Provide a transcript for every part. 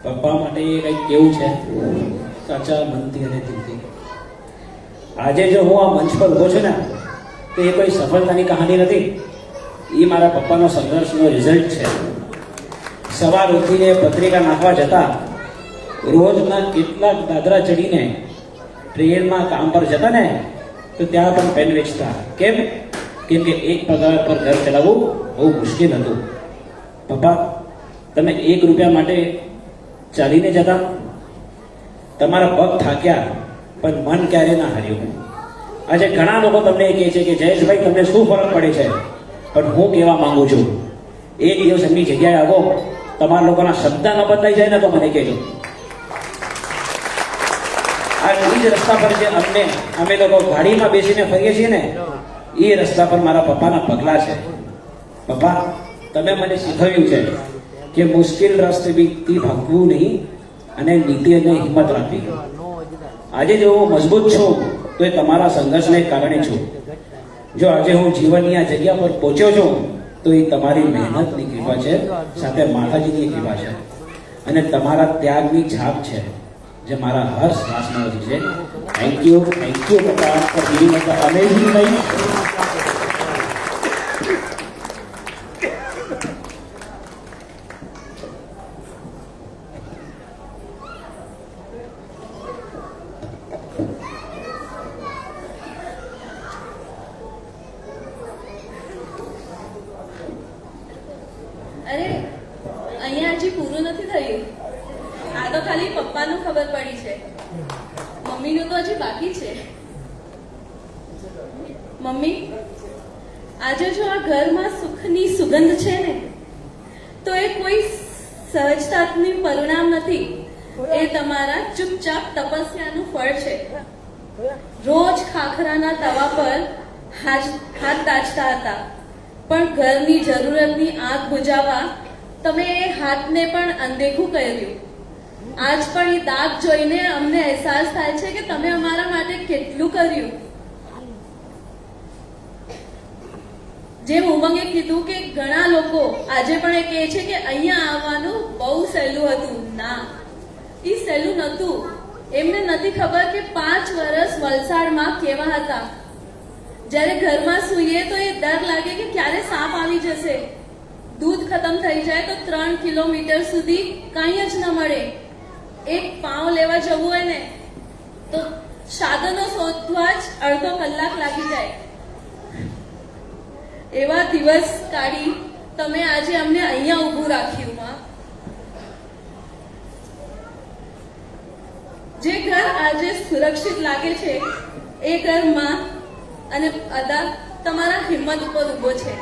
પપ્પા માટે કંઈક કેવું છે, સાચા મનથી અને દિલથી. આજે જો હું આ મંચ પર ઊભો છું ને, તો એ કોઈ સફળતાની કહાની નથી, એ મારા પપ્પાનો સંઘર્ષનો રિઝલ્ટ છે. સવાર ઉઠીને પત્રિકા નાખવા જતા રોજના કેટલાક દાદરા ચડીને ટ્રેનમાં કામ પર જતા ને, તો ત્યાં પણ પેન વેચતા. કેમ કે એક પગાર પર ઘર ચલાવવું બહુ મુશ્કેલ હતું. પપ્પા, તમે 1 રૂપિયા માટે ચાલીને જતા, તમારા પગ થાક્યા પણ મન ક્યારે ના હાર્યું. આજે ઘણા લોકો તમને કહે છે કે જયેશભાઈ તમને શું ફરક પડે છે, પણ હું કહેવા માંગુ છું, એક દિવસ એમની જગ્યાએ આવો, તમારા લોકોના શબ્દ ન બદલાઈ જાય ને તો મને કહેજો. આ એ જ રસ્તા પર જે અમે લોકો ગાડીમાં બેસીને ફરીએ છીએ ને, એ રસ્તા પર મારા પપ્પાના પગલા છે. પપ્પા, તમે મને શીખવ્યું છે કે મુશ્કેલ રસ્તેથી ભાગવું નહીં અને નીતિ અને હિંમત રાખવી. આજે જો હું મજબૂત છું તો એ તમારા સંઘર્ષને કારણે છું. જો આજે હું જીવનની આ જગ્યા પર પહોંચ્યો છું તો એ તમારી મહેનતની કૃપા છે, સાથે માતાજીની કૃપા છે અને તમારા ત્યાગની છાપ છે, જે મારા હર શ્વાસમાં વધી છે. થેન્ક યુ પપ્પા for giving us the amazing life. અરે, અહીંયા હજી પૂરું નથી થયું. આ તો ખાલી પપ્પાનું ખબર પડી છે, મમ્મીનું તો હજી બાકી છે. મમ્મી, આજે જો આ ઘરમાં સુખની સુગંધ છે ને, તો એ કોઈ સહજતાનું પરિણામ નથી, એ તમારા ચૂપચાપ તપસ્યાનું ફળ છે. રોજ ખાખરાના તવા પર હાથ દાચતા હતા, પણ ઘરની જરૂરતની આગ બુજાવવા તમે એ હાથને પણ અનદેખું કર્યું. આજ પણ એ દાગ જોઈને અમને અહેસાસ થાય છે કે તમે અમારા માટે કેટલું કર્યું. જેમ ઉમંગે કીધું કે ઘણા લોકો આજે પણ એ કહે છે કે અહીંયા આવવાનું બહુ સહેલું હતું. ના, એ સહેલું નહોતું. એમને નથી ખબર કે 5 વર્ષ વલસાડમાં કેવા હતા. જ્યારે ઘરમાં સૂઈએ તો એ ડર લાગે કે ક્યારે સાપ આવી જશે. દૂધ ખતમ થઈ જાય તો 3 કિલોમીટર સુધી કંઈ જ ન મળે. એક પાઉં લેવા જવું હોય ને તો સાધનો શોધવા જ અડધો કલાક લાગી જાય. એવા દિવસ કાઢી તમે આજે અમને અહીંયા ઊભું રાખ્યું. માં, જે ઘર આજે સુરક્ષિત લાગે છે એ ઘરમાં અને અદા તમારા હિંમત ઉપર ઉભો છે.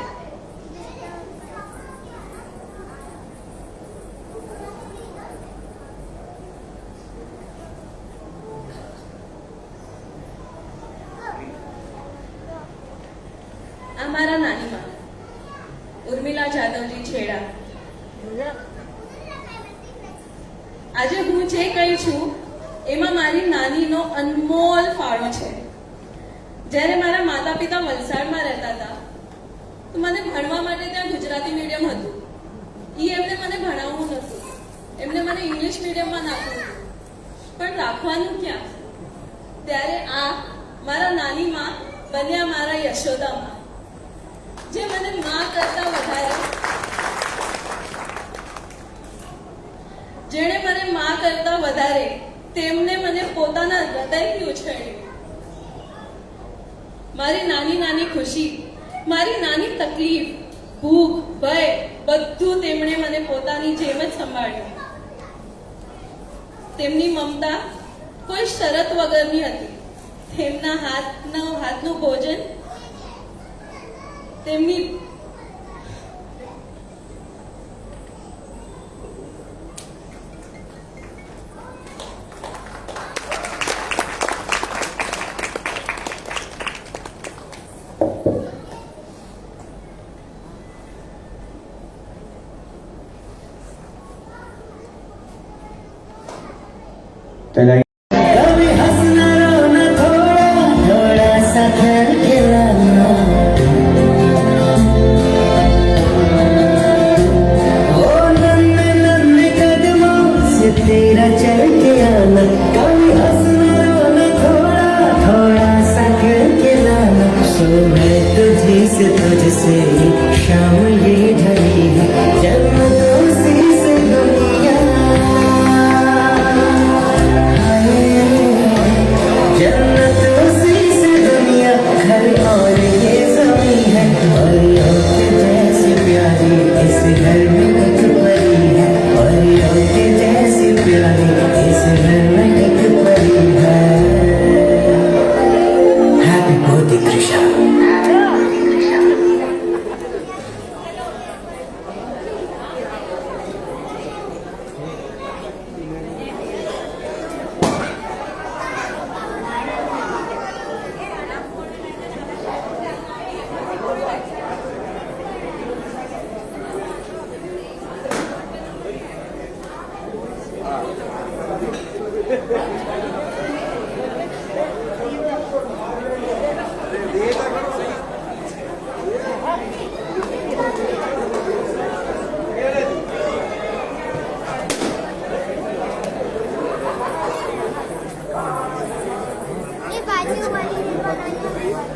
આ મારા નાની માં ઉર્મિલા જાદવજી છેડા. આજે હું જે કહી છું એમાં મારી નાનીનો અનમોલ ફાળો છે. જ્યારે મારા માતા પિતા વલસાડમાં રહેતા હતા તો મને ભણવા માટે ત્યાં ગુજરાતી મીડિયમ હતું. એમને મને ભણાવવું નહોતું, એમને મને ઇંગ્લિશ મીડિયમમાં નાખવું હતું, પણ રાખવાનું ક્યાં? ત્યારે આ મારા નાની માં બન્યા મારા યશોદામાં, જે મને માં કરતા વધારે, જેણે મને માં કરતા વધારે તેમને મને પોતાના હૃદયથી ઉછેર્યું. મારી નાની નાની ખુશી, મારી નાની તકલીફ, ભૂખ, ભય બધું તેમણે મને પોતાની જેમ જ સંભાળ્યું. તેમની મમતા કોઈ શરત વગરની હતી. તેમના હાથનું ભોજન, તેમની પહેલા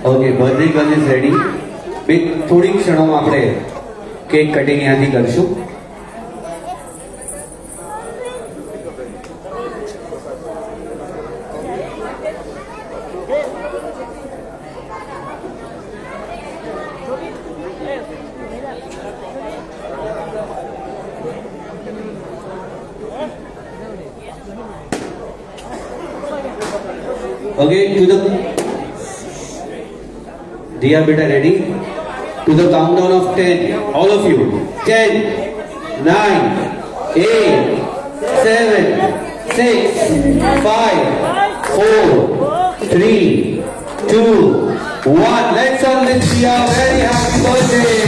okay, birthday girl is ready. બે થોડી ક્ષણોમાં આપણે કેક કટિંગ ત્યાંથી કરશું. Okay, to the Diya beta ready? To the countdown of 10, all of you. 10, 9, 8, 7, 6, 5, 4, 3, 2, 1. Let's all wish Diya a very happy birthday.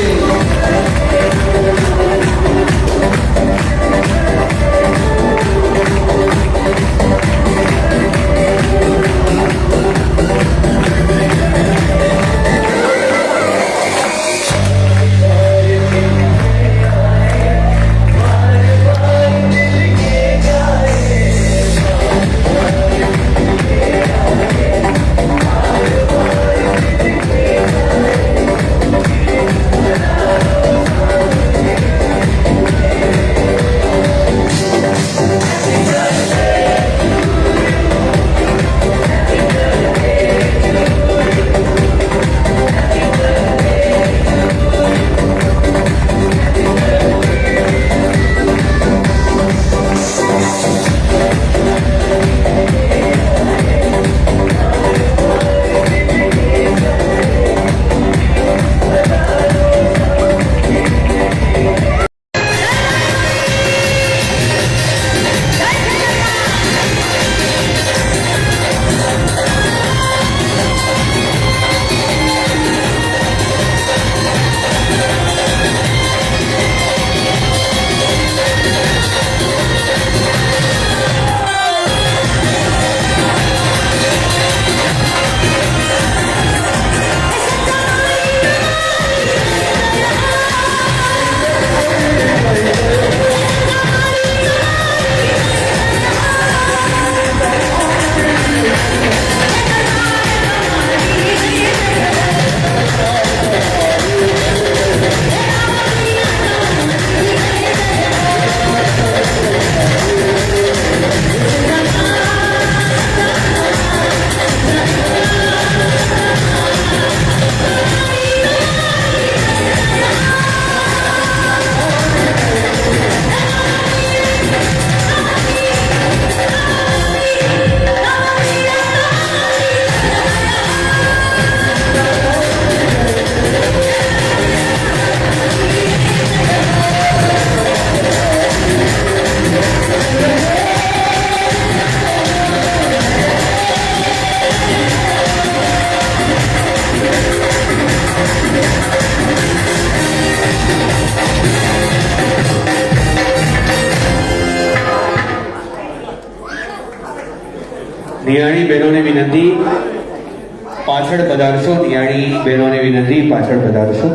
નિયાણી બહેનોને વિનંતી પાછળ પધારશો. નિયાણી બહેનોને વિનંતી પાછળ પધારશો.